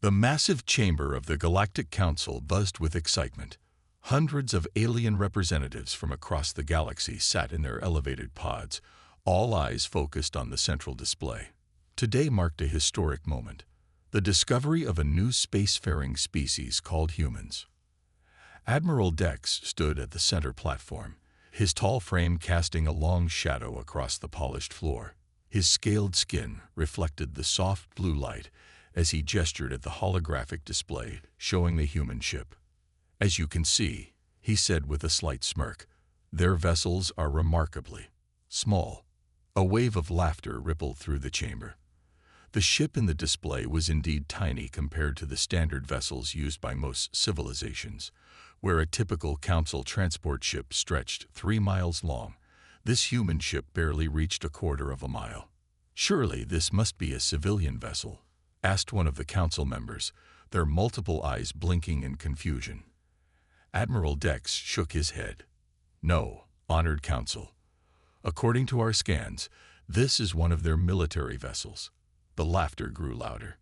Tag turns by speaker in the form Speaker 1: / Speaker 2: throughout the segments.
Speaker 1: The massive chamber of the Galactic Council buzzed with excitement. Hundreds of alien representatives from across the galaxy sat in their elevated pods, all eyes focused on the central display. Today marked a historic moment, the discovery of a new spacefaring species called humans. Admiral Dex stood at the center platform, his tall frame casting a long shadow across the polished floor. His scaled skin reflected the soft blue light as he gestured at the holographic display showing the human ship. "As you can see," he said with a slight smirk, "their vessels are remarkably small." A wave of laughter rippled through the chamber. The ship in the display was indeed tiny compared to the standard vessels used by most civilizations. Where a typical council transport ship stretched 3 miles long, this human ship barely reached a quarter of a mile. "Surely this must be a civilian vessel?" asked one of the council members, their multiple eyes blinking in confusion. Admiral Dex shook his head. "No, honored council. According to our scans, this is one of their military vessels." The laughter grew louder.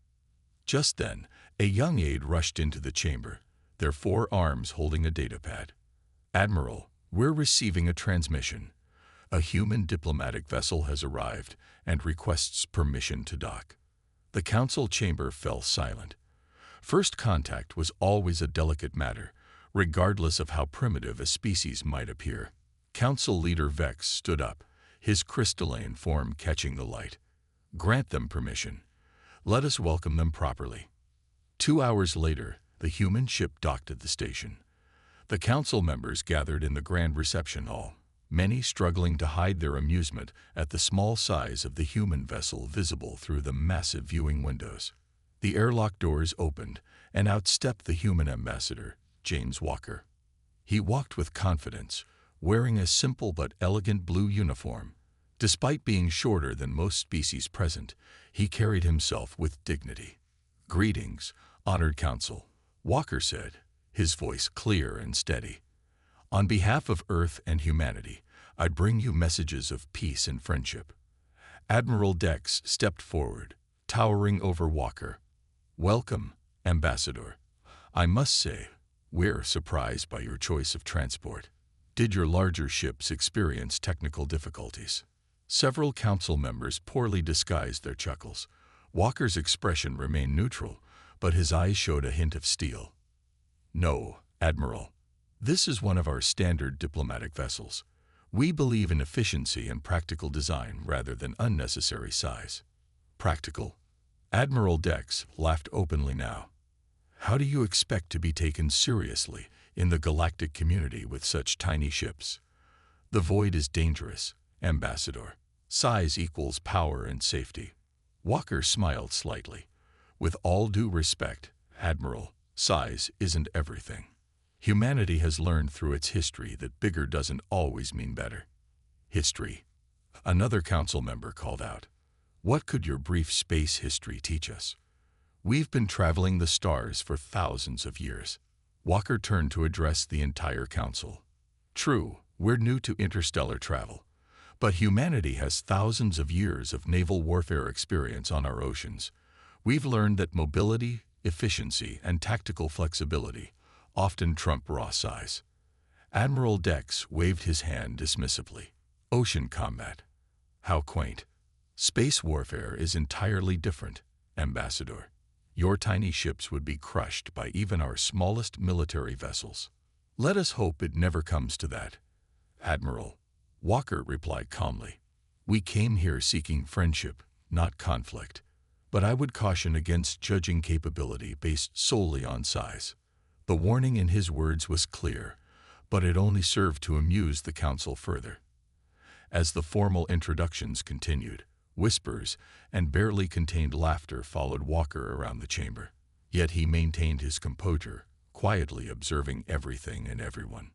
Speaker 1: Just then, a young aide rushed into the chamber, their 4 arms holding a datapad. "Admiral, we're receiving a transmission. A human diplomatic vessel has arrived and requests permission to dock." The council chamber fell silent. First contact was always a delicate matter, regardless of how primitive a species might appear. Council leader Vex stood up, his crystalline form catching the light. "Grant them permission. Let us welcome them properly." 2 hours later, the human ship docked at the station. The council members gathered in the grand reception hall, many struggling to hide their amusement at the small size of the human vessel visible through the massive viewing windows. The airlock doors opened, and out stepped the human ambassador, James Walker. He walked with confidence, wearing a simple but elegant blue uniform. Despite being shorter than most species present, he carried himself with dignity. "Greetings, honored council," Walker said, his voice clear and steady. "On behalf of Earth and humanity, I bring you messages of peace and friendship." Admiral Dex stepped forward, towering over Walker. "Welcome, Ambassador. I must say, we're surprised by your choice of transport. Did your larger ships experience technical difficulties?" Several council members poorly disguised their chuckles. Walker's expression remained neutral, but his eyes showed a hint of steel. "No, Admiral. This is one of our standard diplomatic vessels. We believe in efficiency and practical design rather than unnecessary size." "Practical?" Admiral Dex laughed openly now. "How do you expect to be taken seriously in the galactic community with such tiny ships? The void is dangerous, Ambassador. Size equals power and safety." Walker smiled slightly. "With all due respect, Admiral, size isn't everything. Humanity has learned through its history that bigger doesn't always mean better." "History?" another council member called out. "What could your brief space history teach us? We've been traveling the stars for thousands of years." Walker turned to address the entire council. "True, we're new to interstellar travel, but humanity has thousands of years of naval warfare experience on our oceans. We've learned that mobility, efficiency, and tactical flexibility often trump raw size." Admiral Dex waved his hand dismissively. "Ocean combat? How quaint. Space warfare is entirely different, Ambassador. Your tiny ships would be crushed by even our smallest military vessels." "Let us hope it never comes to that, Admiral," Walker replied calmly. "We came here seeking friendship, not conflict. But I would caution against judging capability based solely on size." The warning in his words was clear, but it only served to amuse the council further. As the formal introductions continued, whispers and barely contained laughter followed Walker around the chamber. Yet he maintained his composure, quietly observing everything and everyone.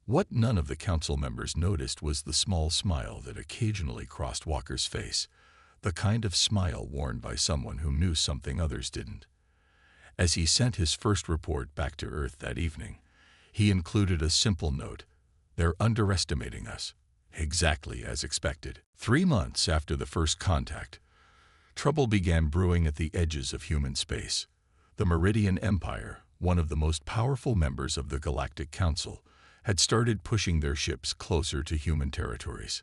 Speaker 1: What none of the council members noticed was the small smile that occasionally crossed Walker's face, the kind of smile worn by someone who knew something others didn't. As he sent his first report back to Earth that evening, he included a simple note: "They're underestimating us." Exactly as expected. 3 months after the first contact, trouble began brewing at the edges of human space. The Meridian Empire, one of the most powerful members of the Galactic Council, had started pushing their ships closer to human territories.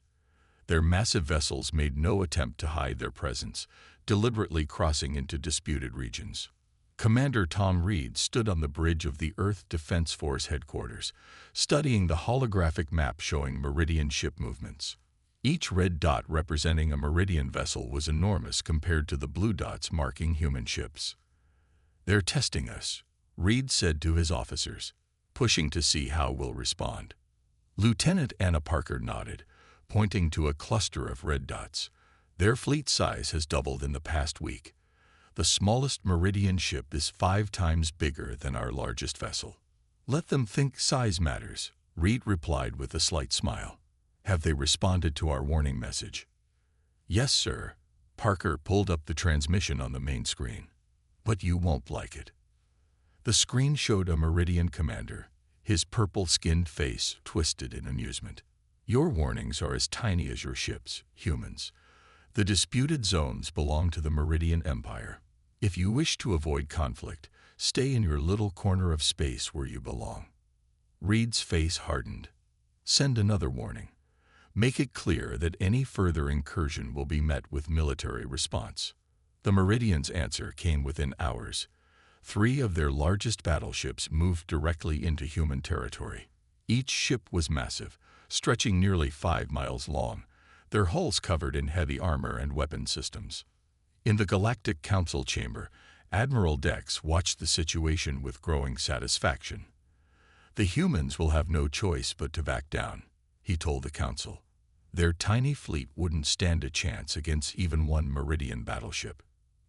Speaker 1: Their massive vessels made no attempt to hide their presence, deliberately crossing into disputed regions. Commander Tom Reed stood on the bridge of the Earth Defense Force headquarters, studying the holographic map showing Meridian ship movements. Each red dot representing a Meridian vessel was enormous compared to the blue dots marking human ships. "They're testing us," Reed said to his officers, pushing to see how we'll respond. Lieutenant Anna Parker nodded, pointing to a cluster of red dots. "Their fleet size has doubled in the past week. The smallest Meridian ship is 5 times bigger than our largest vessel." "Let them think size matters," Reed replied with a slight smile. "Have they responded to our warning message?" "Yes, sir." Parker pulled up the transmission on the main screen. "But you won't like it." The screen showed a Meridian commander, his purple-skinned face twisted in amusement. "Your warnings are as tiny as your ships, humans. The disputed zones belong to the Meridian Empire. If you wish to avoid conflict, stay in your little corner of space where you belong." Reed's face hardened. "Send another warning. Make it clear that any further incursion will be met with military response." The Meridians' answer came within hours. 3 of their largest battleships moved directly into human territory. Each ship was massive, stretching nearly 5 miles long, their hulls covered in heavy armor and weapon systems. In the Galactic Council chamber, Admiral Dex watched the situation with growing satisfaction. "The humans will have no choice but to back down," he told the Council. Their tiny fleet wouldn't stand a chance against even one Meridian battleship.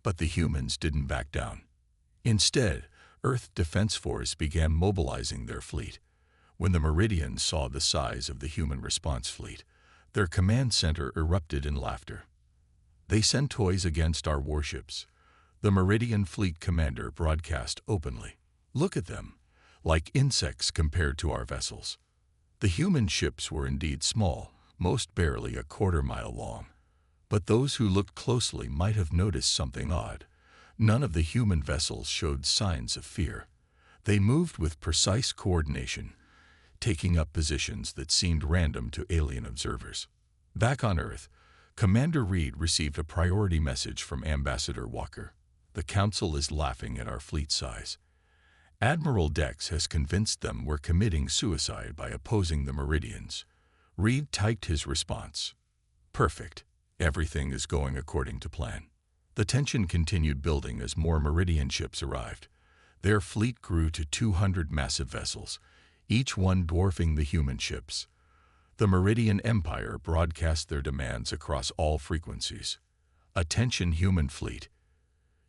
Speaker 1: But the humans didn't back down. Instead, Earth Defense Force began mobilizing their fleet. When the Meridians saw the size of the human response fleet, their command center erupted in laughter. "They send toys against our warships," the Meridian fleet commander broadcast openly. "Look at them, like insects compared to our vessels." The human ships were indeed small, most barely a quarter-mile long. But those who looked closely might have noticed something odd. None of the human vessels showed signs of fear. They moved with precise coordination, taking up positions that seemed random to alien observers. Back on Earth, Commander Reed received a priority message from Ambassador Walker. "The Council is laughing at our fleet size. Admiral Dex has convinced them we're committing suicide by opposing the Meridians." Reed typed his response. "Perfect. Everything is going according to plan." The tension continued building as more Meridian ships arrived. Their fleet grew to 200 massive vessels, each one dwarfing the human ships. The Meridian Empire broadcast their demands across all frequencies. "Attention, human fleet.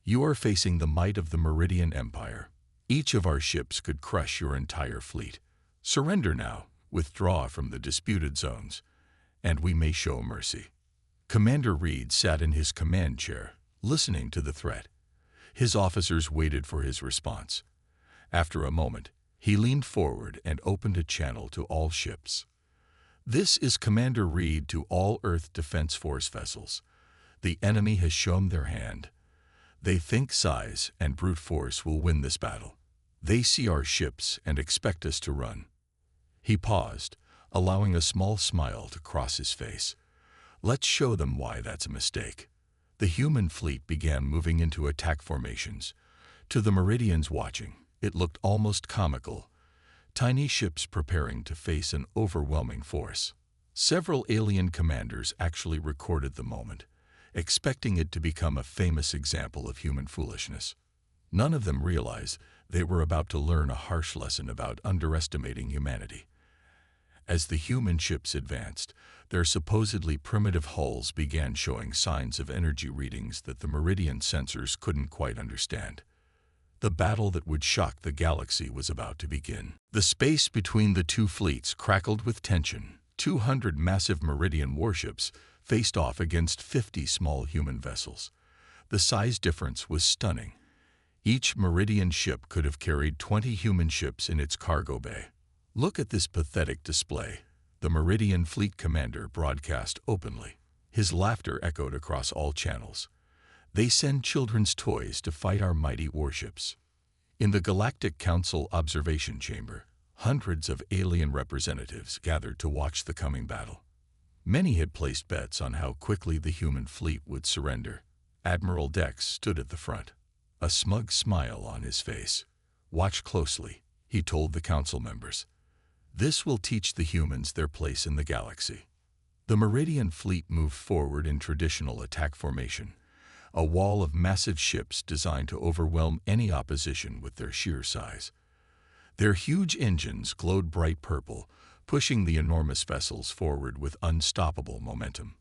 Speaker 1: You are facing the might of the Meridian Empire. Each of our ships could crush your entire fleet. Surrender now, withdraw from the disputed zones, and we may show mercy." Commander Reed sat in his command chair, listening to the threat. His officers waited for his response. After a moment, he leaned forward and opened a channel to all ships. "This is Commander Reed to all Earth Defense Force vessels. The enemy has shown their hand. They think size and brute force will win this battle. They see our ships and expect us to run." He paused, allowing a small smile to cross his face. "Let's show them why that's a mistake." The human fleet began moving into attack formations. To the Meridians watching, it looked almost comical. Tiny ships preparing to face an overwhelming force. Several alien commanders actually recorded the moment, expecting it to become a famous example of human foolishness. None of them realized they were about to learn a harsh lesson about underestimating humanity. As the human ships advanced, their supposedly primitive hulls began showing signs of energy readings that the Meridian sensors couldn't quite understand. The battle that would shock the galaxy was about to begin. The space between the two fleets crackled with tension. 200 massive Meridian warships faced off against 50 small human vessels. The size difference was stunning. Each Meridian ship could have carried 20 human ships in its cargo bay. "Look at this pathetic display," the Meridian fleet commander broadcast openly. His laughter echoed across all channels. "They send children's toys to fight our mighty warships." In the Galactic Council observation chamber, hundreds of alien representatives gathered to watch the coming battle. Many had placed bets on how quickly the human fleet would surrender. Admiral Dex stood at the front, a smug smile on his face. "Watch closely," he told the council members. "This will teach the humans their place in the galaxy." The Meridian fleet moved forward in traditional attack formation, a wall of massive ships designed to overwhelm any opposition with their sheer size. Their huge engines glowed bright purple, pushing the enormous vessels forward with unstoppable momentum.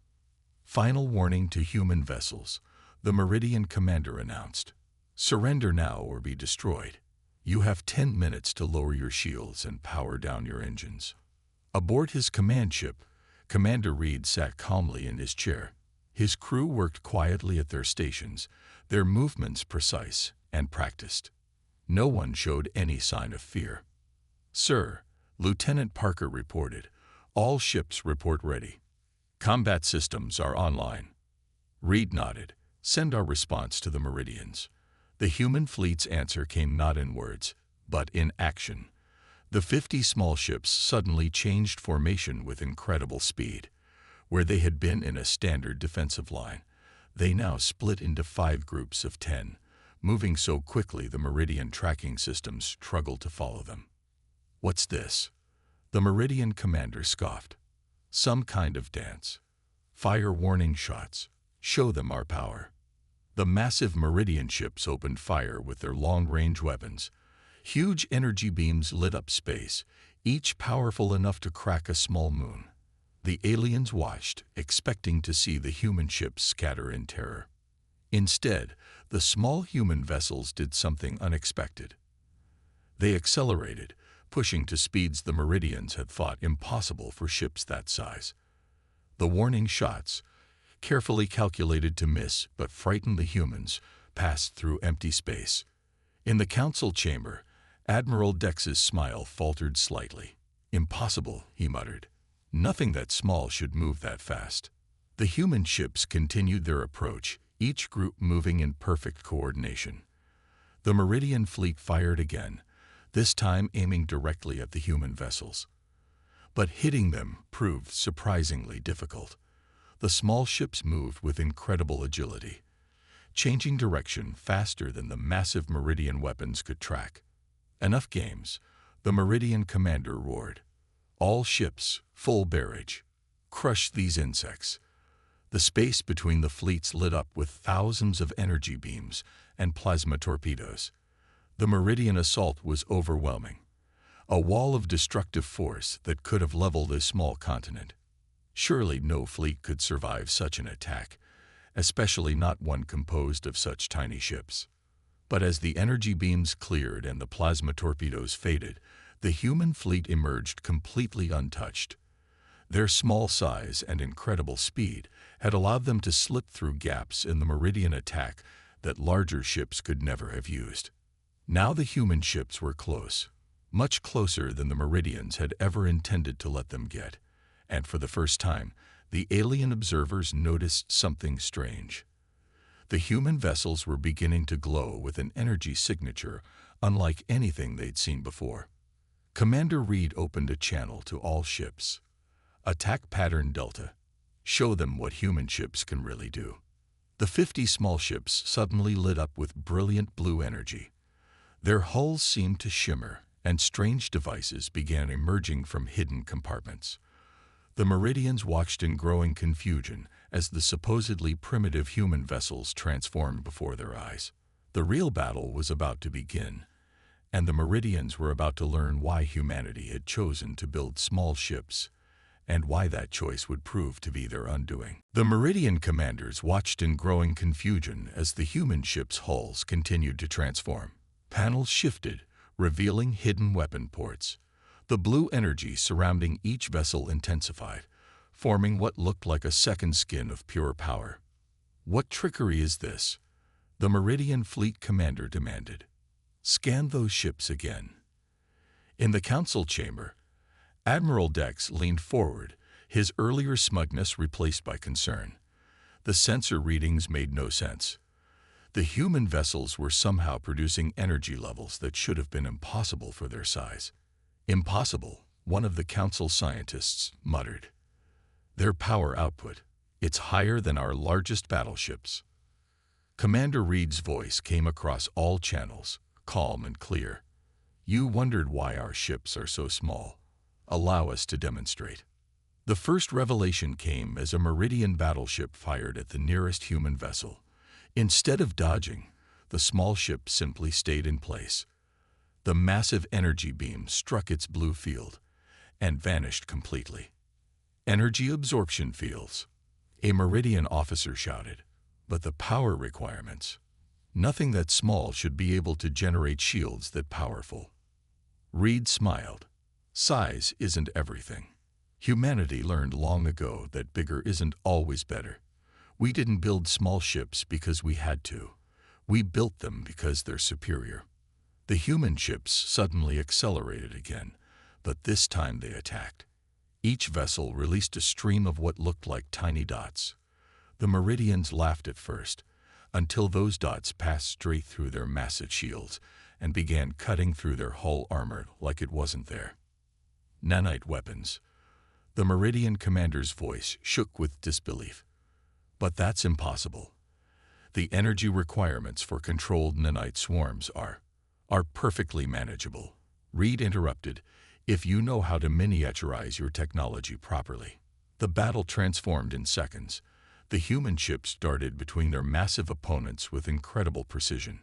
Speaker 1: "Final warning to human vessels," the Meridian commander announced. "Surrender now or be destroyed. You have 10 minutes to lower your shields and power down your engines." Aboard his command ship, Commander Reed sat calmly in his chair. His crew worked quietly at their stations, their movements precise and practiced. No one showed any sign of fear. "Sir," Lieutenant Parker reported, "all ships report ready. Combat systems are online." Reed nodded. "Send our response to the Meridians." The human fleet's answer came not in words, but in action. The 50 small ships suddenly changed formation with incredible speed. Where they had been in a standard defensive line, they now split into 5 groups of 10, moving so quickly the Meridian tracking systems struggled to follow them. "What's this?" the Meridian commander scoffed. "Some kind of dance. Fire warning shots. Show them our power." The massive Meridian ships opened fire with their long-range weapons. Huge energy beams lit up space, each powerful enough to crack a small moon. The aliens watched, expecting to see the human ships scatter in terror. Instead, the small human vessels did something unexpected. They accelerated, pushing to speeds the Meridians had thought impossible for ships that size. The warning shots, carefully calculated to miss but frighten the humans, passed through empty space. In the council chamber, Admiral Dex's smile faltered slightly. "Impossible," he muttered. "Nothing that small should move that fast." The human ships continued their approach, each group moving in perfect coordination. The Meridian fleet fired again, this time aiming directly at the human vessels. But hitting them proved surprisingly difficult. The small ships moved with incredible agility, changing direction faster than the massive Meridian weapons could track. "Enough games," the Meridian commander roared. "All ships, full barrage. Crush these insects." The space between the fleets lit up with thousands of energy beams and plasma torpedoes. The Meridian assault was overwhelming, a wall of destructive force that could have leveled a small continent. Surely no fleet could survive such an attack, especially not one composed of such tiny ships. But as the energy beams cleared and the plasma torpedoes faded, the human fleet emerged completely untouched. Their small size and incredible speed had allowed them to slip through gaps in the Meridian attack that larger ships could never have used. Now the human ships were close, much closer than the Meridians had ever intended to let them get, and for the first time, the alien observers noticed something strange. The human vessels were beginning to glow with an energy signature unlike anything they'd seen before. Commander Reed opened a channel to all ships. "Attack pattern Delta. Show them what human ships can really do." The 50 small ships suddenly lit up with brilliant blue energy. Their hulls seemed to shimmer, and strange devices began emerging from hidden compartments. The Meridians watched in growing confusion as the supposedly primitive human vessels transformed before their eyes. The real battle was about to begin, and the Meridians were about to learn why humanity had chosen to build small ships, and why that choice would prove to be their undoing. The Meridian commanders watched in growing confusion as the human ships' hulls continued to transform. Panels shifted, revealing hidden weapon ports. The blue energy surrounding each vessel intensified, forming what looked like a second skin of pure power. "What trickery is this?" the Meridian fleet commander demanded. "Scan those ships again." In the council chamber, Admiral Dex leaned forward, his earlier smugness replaced by concern. The sensor readings made no sense. The human vessels were somehow producing energy levels that should have been impossible for their size. Impossible, one of the council scientists muttered. Their power output, it's higher than our largest battleships. Commander Reed's voice came across all channels, calm and clear. You wondered why our ships are so small. Allow us to demonstrate. The first revelation came as a Meridian battleship fired at the nearest human vessel. Instead of dodging, the small ship simply stayed in place. The massive energy beam struck its blue field and vanished completely. Energy absorption fields, a Meridian officer shouted. But the power requirements. Nothing that small should be able to generate shields that powerful. Reed smiled. Size isn't everything. Humanity learned long ago that bigger isn't always better. We didn't build small ships because we had to. We built them because they're superior. The human ships suddenly accelerated again, but this time they attacked. Each vessel released a stream of what looked like tiny dots. The Meridians laughed at first, until those dots passed straight through their massive shields and began cutting through their hull armor like it wasn't there. Nanite weapons. The Meridian commander's voice shook with disbelief. But that's impossible. The energy requirements for controlled nanite swarms are perfectly manageable. Reed interrupted, if you know how to miniaturize your technology properly. The battle transformed in seconds. The human ships darted between their massive opponents with incredible precision.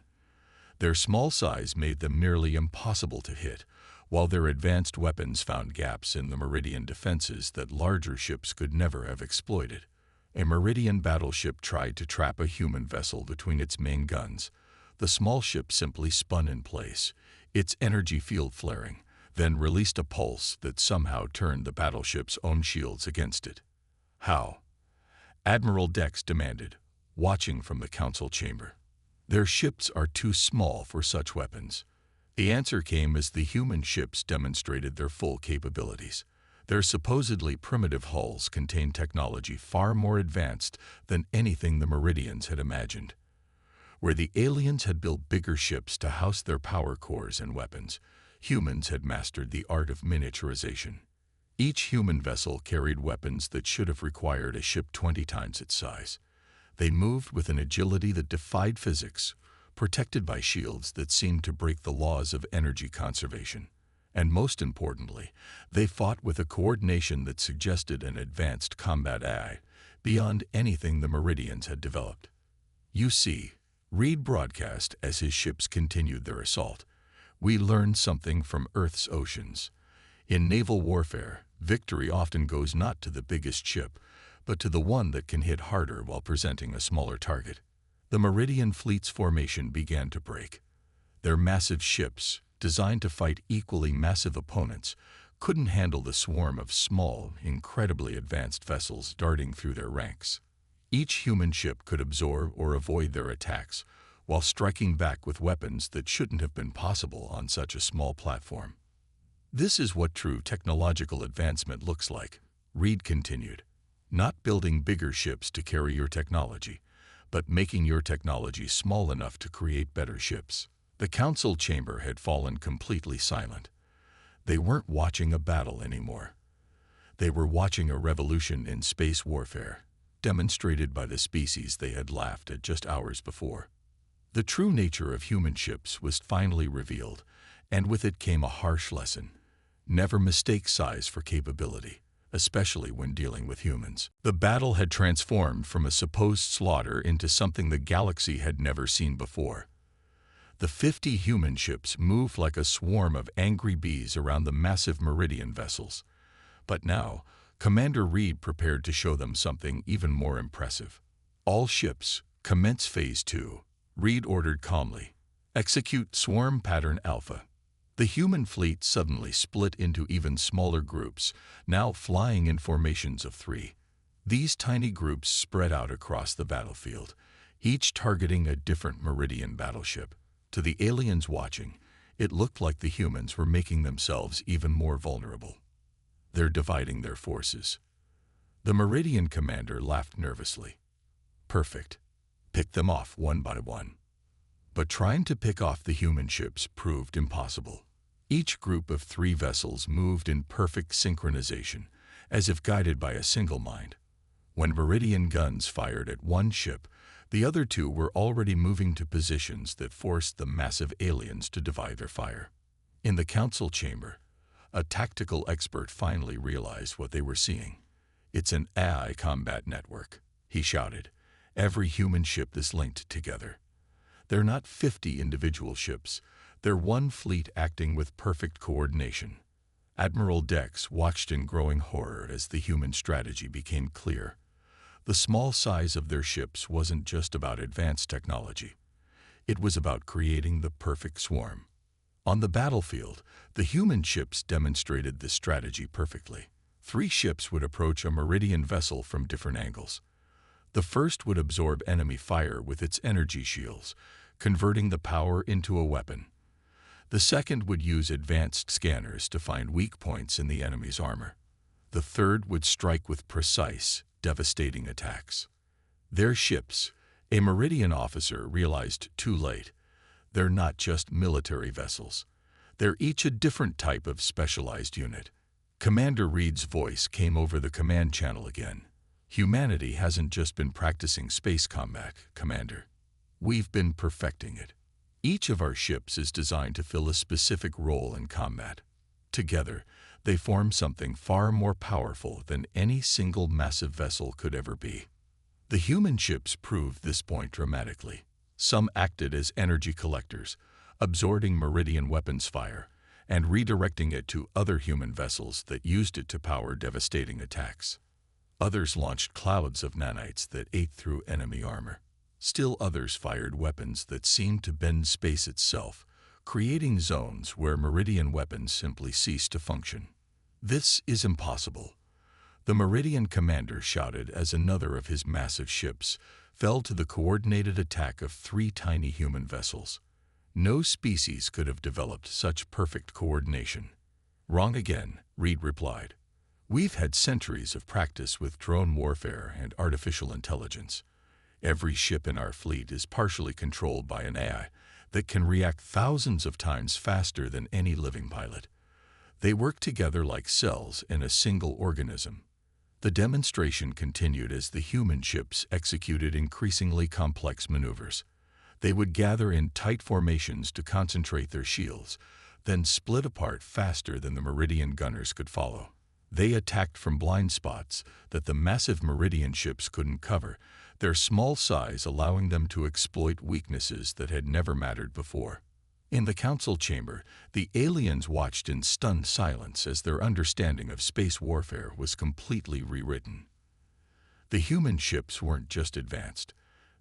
Speaker 1: Their small size made them nearly impossible to hit, while their advanced weapons found gaps in the Meridian defenses that larger ships could never have exploited. A Meridian battleship tried to trap a human vessel between its main guns. The small ship simply spun in place, its energy field flaring, then released a pulse that somehow turned the battleship's own shields against it. How? Admiral Dex demanded, watching from the council chamber. Their ships are too small for such weapons. The answer came as the human ships demonstrated their full capabilities. Their supposedly primitive hulls contained technology far more advanced than anything the Meridians had imagined. Where the aliens had built bigger ships to house their power cores and weapons, humans had mastered the art of miniaturization. Each human vessel carried weapons that should have required a ship 20 times its size. They moved with an agility that defied physics, protected by shields that seemed to break the laws of energy conservation. And most importantly, they fought with a coordination that suggested an advanced combat AI beyond anything the Meridians had developed. You see, Reed broadcast as his ships continued their assault. We learned something from Earth's oceans. In naval warfare, victory often goes not to the biggest ship, but to the one that can hit harder while presenting a smaller target. The Meridian fleet's formation began to break. Their massive ships, designed to fight equally massive opponents, couldn't handle the swarm of small, incredibly advanced vessels darting through their ranks. Each human ship could absorb or avoid their attacks, while striking back with weapons that shouldn't have been possible on such a small platform. This is what true technological advancement looks like, Reed continued. Not building bigger ships to carry your technology, but making your technology small enough to create better ships. The council chamber had fallen completely silent. They weren't watching a battle anymore. They were watching a revolution in space warfare, demonstrated by the species they had laughed at just hours before. The true nature of human ships was finally revealed, and with it came a harsh lesson. Never mistake size for capability, especially when dealing with humans. The battle had transformed from a supposed slaughter into something the galaxy had never seen before. The 50 human ships moved like a swarm of angry bees around the massive Meridian vessels. But now, Commander Reed prepared to show them something even more impressive. All ships, commence Phase 2, Reed ordered calmly. Execute Swarm Pattern Alpha. The human fleet suddenly split into even smaller groups, now flying in formations of 3. These tiny groups spread out across the battlefield, each targeting a different Meridian battleship. To the aliens watching, it looked like the humans were making themselves even more vulnerable. They're dividing their forces. The Meridian commander laughed nervously. Perfect. Pick them off one by one. But trying to pick off the human ships proved impossible. Each group of 3 vessels moved in perfect synchronization, as if guided by a single mind. When Meridian guns fired at one ship, the other 2 were already moving to positions that forced the massive aliens to divide their fire. In the council chamber, a tactical expert finally realized what they were seeing. "It's an AI combat network," he shouted. "Every human ship is linked together. They're not 50 individual ships. They're one fleet acting with perfect coordination." Admiral Dex watched in growing horror as the human strategy became clear. The small size of their ships wasn't just about advanced technology. It was about creating the perfect swarm. On the battlefield, the human ships demonstrated this strategy perfectly. 3 ships would approach a Meridian vessel from different angles. The first would absorb enemy fire with its energy shields, converting the power into a weapon. The second would use advanced scanners to find weak points in the enemy's armor. The third would strike with precise, devastating attacks. Their ships, a Meridian officer realized too late, they're not just military vessels. They're each a different type of specialized unit. Commander Reed's voice came over the command channel again. "Humanity hasn't just been practicing space combat, Commander. We've been perfecting it. Each of our ships is designed to fill a specific role in combat. Together, they form something far more powerful than any single massive vessel could ever be." The human ships proved this point dramatically. Some acted as energy collectors, absorbing Meridian weapons fire and redirecting it to other human vessels that used it to power devastating attacks. Others launched clouds of nanites that ate through enemy armor. Still others fired weapons that seemed to bend space itself, creating zones where Meridian weapons simply ceased to function. "This is impossible," the Meridian commander shouted as another of his massive ships fell to the coordinated attack of 3 tiny human vessels. No species could have developed such perfect coordination. "Wrong again," Reed replied. "We've had centuries of practice with drone warfare and artificial intelligence. Every ship in our fleet is partially controlled by an AI that can react thousands of times faster than any living pilot. They work together like cells in a single organism." The demonstration continued as the human ships executed increasingly complex maneuvers. They would gather in tight formations to concentrate their shields, then split apart faster than the Meridian gunners could follow. They attacked from blind spots that the massive Meridian ships couldn't cover, their small size allowing them to exploit weaknesses that had never mattered before. In the council chamber, the aliens watched in stunned silence as their understanding of space warfare was completely rewritten. The human ships weren't just advanced,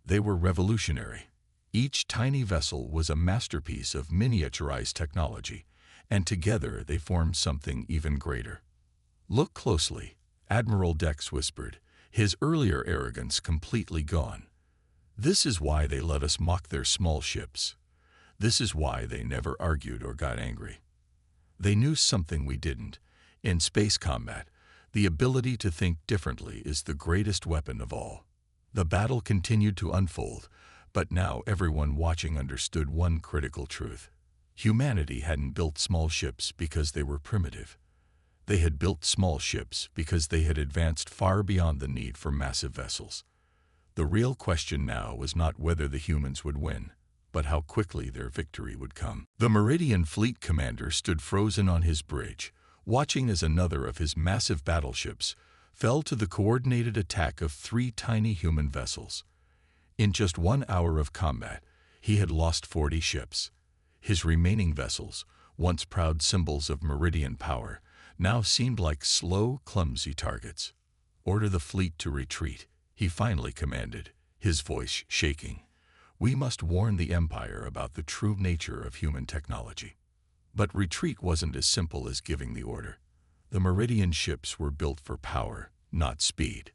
Speaker 1: they were revolutionary. Each tiny vessel was a masterpiece of miniaturized technology, and together they formed something even greater. "Look closely," Admiral Dex whispered, his earlier arrogance completely gone. "This is why they let us mock their small ships. This is why they never argued or got angry. They knew something we didn't. In space combat, the ability to think differently is the greatest weapon of all." The battle continued to unfold, but now everyone watching understood one critical truth. Humanity hadn't built small ships because they were primitive. They had built small ships because they had advanced far beyond the need for massive vessels. The real question now was not whether the humans would win, but how quickly their victory would come. The Meridian fleet commander stood frozen on his bridge, watching as another of his massive battleships fell to the coordinated attack of 3 tiny human vessels. In just 1 hour of combat, he had lost 40 ships. His remaining vessels, once proud symbols of Meridian power, now seemed like slow, clumsy targets. "Order the fleet to retreat," he finally commanded, his voice shaking. "We must warn the Empire about the true nature of human technology." But retreat wasn't as simple as giving the order. The Meridian ships were built for power, not speed.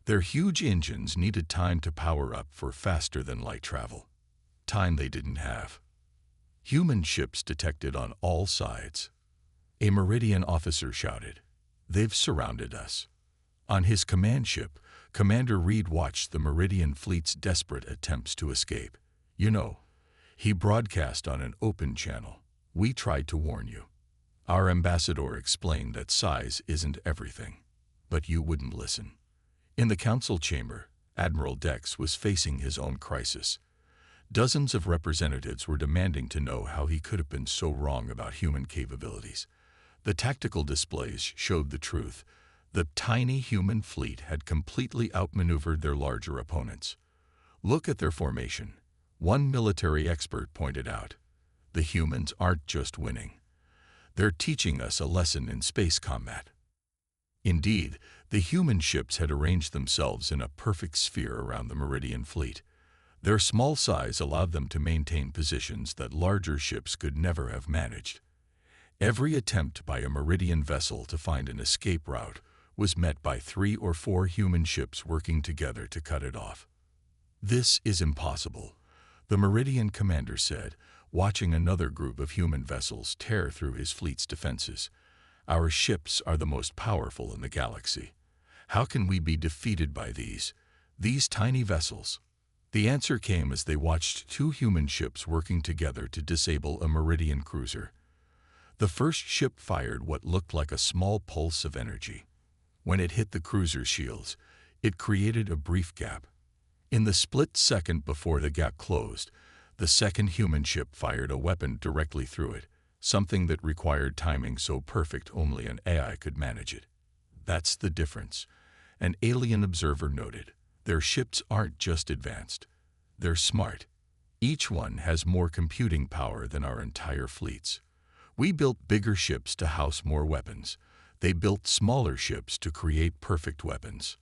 Speaker 1: Their huge engines needed time to power up for faster-than-light travel. Time they didn't have. Human ships detected on all sides. A Meridian officer shouted, "They've surrounded us." On his command ship, Commander Reed watched the Meridian fleet's desperate attempts to escape. He broadcast on an open channel. "We tried to warn you." Our ambassador explained that size isn't everything. But you wouldn't listen. In the council chamber, Admiral Dex was facing his own crisis. Dozens of representatives were demanding to know how he could have been so wrong about human capabilities. The tactical displays showed the truth. The tiny human fleet had completely outmaneuvered their larger opponents. "Look at their formation," one military expert pointed out. "The humans aren't just winning. They're teaching us a lesson in space combat." Indeed, the human ships had arranged themselves in a perfect sphere around the Meridian fleet. Their small size allowed them to maintain positions that larger ships could never have managed. Every attempt by a Meridian vessel to find an escape route was met by 3 or 4 human ships working together to cut it off. "This is impossible," the Meridian commander said, watching another group of human vessels tear through his fleet's defenses. "Our ships are the most powerful in the galaxy. How can we be defeated by these tiny vessels?" The answer came as they watched 2 human ships working together to disable a Meridian cruiser. The first ship fired what looked like a small pulse of energy. When it hit the cruiser's shields, it created a brief gap. In the split second before the gap closed, the second human ship fired a weapon directly through it, something that required timing so perfect only an AI could manage it. "That's the difference," an alien observer noted. "Their ships aren't just advanced. They're smart. Each one has more computing power than our entire fleets. We built bigger ships to house more weapons. They built smaller ships to create perfect weapons."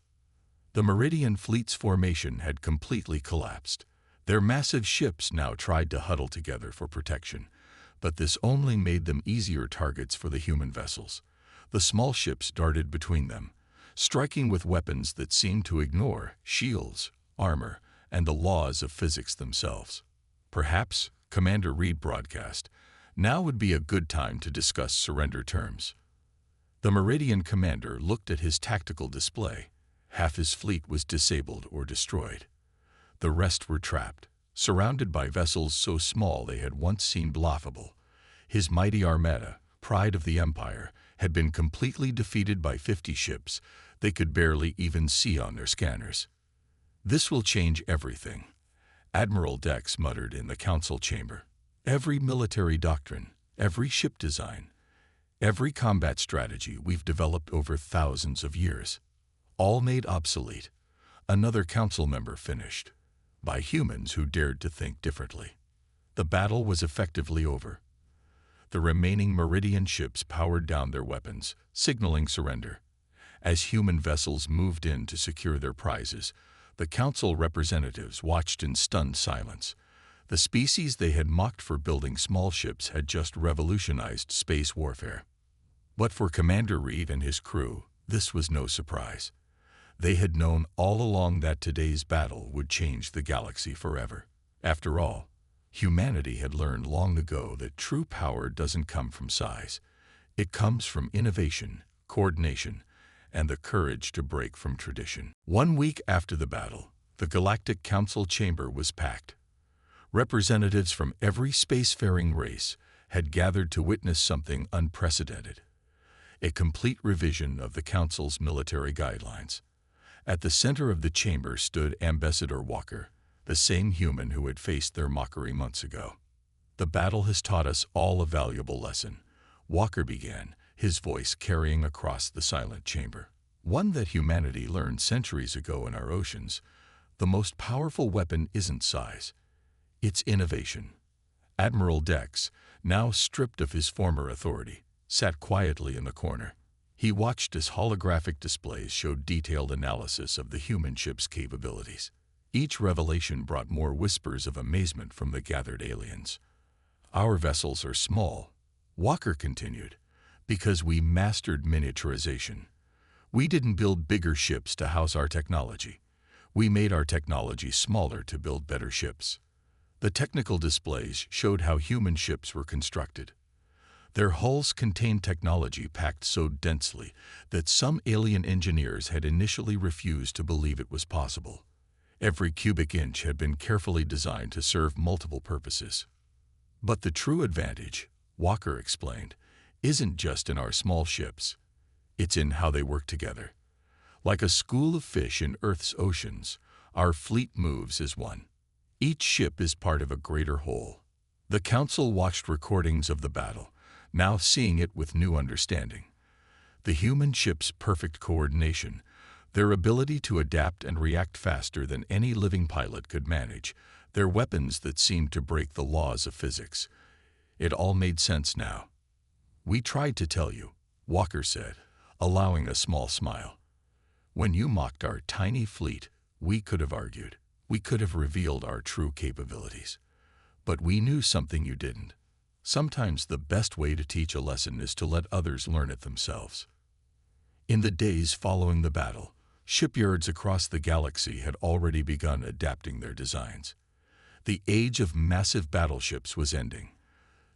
Speaker 1: The Meridian fleet's formation had completely collapsed. Their massive ships now tried to huddle together for protection, but this only made them easier targets for the human vessels. The small ships darted between them, striking with weapons that seemed to ignore shields, armor, and the laws of physics themselves. "Perhaps," Commander Reed broadcast, "now would be a good time to discuss surrender terms." The Meridian commander looked at his tactical display. Half his fleet was disabled or destroyed. The rest were trapped, surrounded by vessels so small they had once seemed laughable. His mighty armada, pride of the Empire, had been completely defeated by 50 ships they could barely even see on their scanners. "This will change everything," Admiral Dex muttered in the council chamber. "Every military doctrine, every ship design, every combat strategy we've developed over thousands of years, all made obsolete," another council member finished, "by humans who dared to think differently." The battle was effectively over. The remaining Meridian ships powered down their weapons, signaling surrender. As human vessels moved in to secure their prizes, the council representatives watched in stunned silence. The species they had mocked for building small ships had just revolutionized space warfare. But for Commander Reed and his crew, this was no surprise. They had known all along that today's battle would change the galaxy forever. After all, humanity had learned long ago that true power doesn't come from size. It comes from innovation, coordination, and the courage to break from tradition. 1 week after the battle, the Galactic Council chamber was packed. Representatives from every spacefaring race had gathered to witness something unprecedented: a complete revision of the Council's military guidelines. At the center of the chamber stood Ambassador Walker, the same human who had faced their mockery months ago. "The battle has taught us all a valuable lesson," Walker began, his voice carrying across the silent chamber. "One that humanity learned centuries ago in our oceans. The most powerful weapon isn't size. It's innovation." Admiral Dex, now stripped of his former authority, sat quietly in the corner. He watched as holographic displays showed detailed analysis of the human ship's capabilities. Each revelation brought more whispers of amazement from the gathered aliens. "Our vessels are small," Walker continued, "because we mastered miniaturization. We didn't build bigger ships to house our technology. We made our technology smaller to build better ships." The technical displays showed how human ships were constructed. Their hulls contained technology packed so densely that some alien engineers had initially refused to believe it was possible. Every cubic inch had been carefully designed to serve multiple purposes. But the true advantage, Walker explained, isn't just in our small ships. It's in how they work together. Like a school of fish in Earth's oceans, our fleet moves as one. Each ship is part of a greater whole. The Council watched recordings of the battle, now seeing it with new understanding. The human ship's perfect coordination, their ability to adapt and react faster than any living pilot could manage, their weapons that seemed to break the laws of physics. It all made sense now. "We tried to tell you," Walker said, allowing a small smile. "When you mocked our tiny fleet, we could have argued. We could have revealed our true capabilities. But we knew something you didn't. Sometimes the best way to teach a lesson is to let others learn it themselves." In the days following the battle, shipyards across the galaxy had already begun adapting their designs. The age of massive battleships was ending.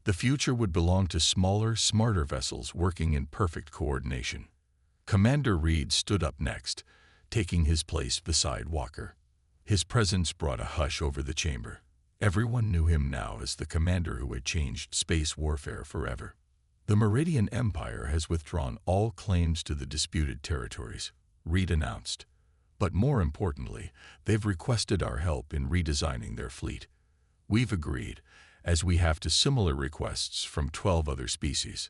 Speaker 1: The future would belong to smaller, smarter vessels working in perfect coordination. Commander Reed stood up next, taking his place beside Walker. His presence brought a hush over the chamber. Everyone knew him now as the commander who had changed space warfare forever. "The Meridian Empire has withdrawn all claims to the disputed territories," Reed announced. "But more importantly, they've requested our help in redesigning their fleet. We've agreed, as we have to similar requests from 12 other species."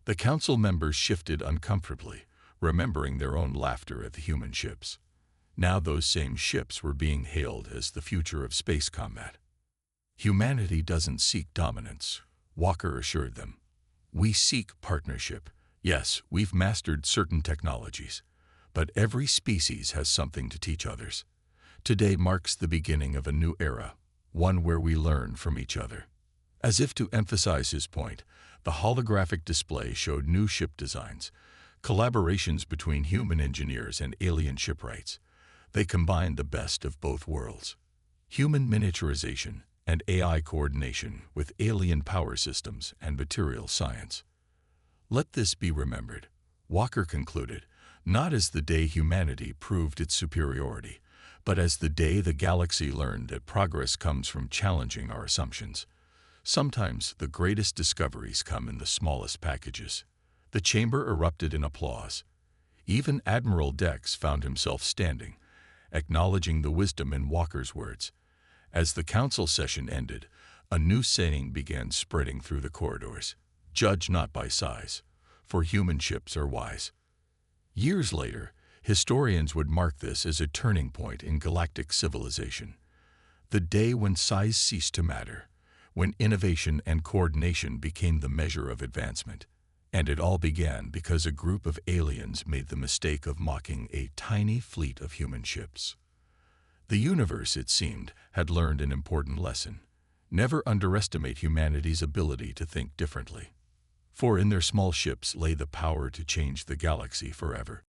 Speaker 1: The council members shifted uncomfortably, remembering their own laughter at the human ships. Now those same ships were being hailed as the future of space combat. "Humanity doesn't seek dominance," Walker assured them. "We seek partnership. Yes, we've mastered certain technologies, but every species has something to teach others. Today marks the beginning of a new era, one where we learn from each other." As if to emphasize his point, the holographic display showed new ship designs, collaborations between human engineers and alien shipwrights. They combined the best of both worlds: human miniaturization and AI coordination with alien power systems and material science. "Let this be remembered," Walker concluded, "not as the day humanity proved its superiority, but as the day the galaxy learned that progress comes from challenging our assumptions. Sometimes the greatest discoveries come in the smallest packages." The chamber erupted in applause. Even Admiral Dex found himself standing, acknowledging the wisdom in Walker's words. As the council session ended, a new saying began spreading through the corridors: "Judge not by size, for human ships are wise." Years later, historians would mark this as a turning point in galactic civilization. The day when size ceased to matter, when innovation and coordination became the measure of advancement. And it all began because a group of aliens made the mistake of mocking a tiny fleet of human ships. The universe, it seemed, had learned an important lesson: never underestimate humanity's ability to think differently. For in their small ships lay the power to change the galaxy forever.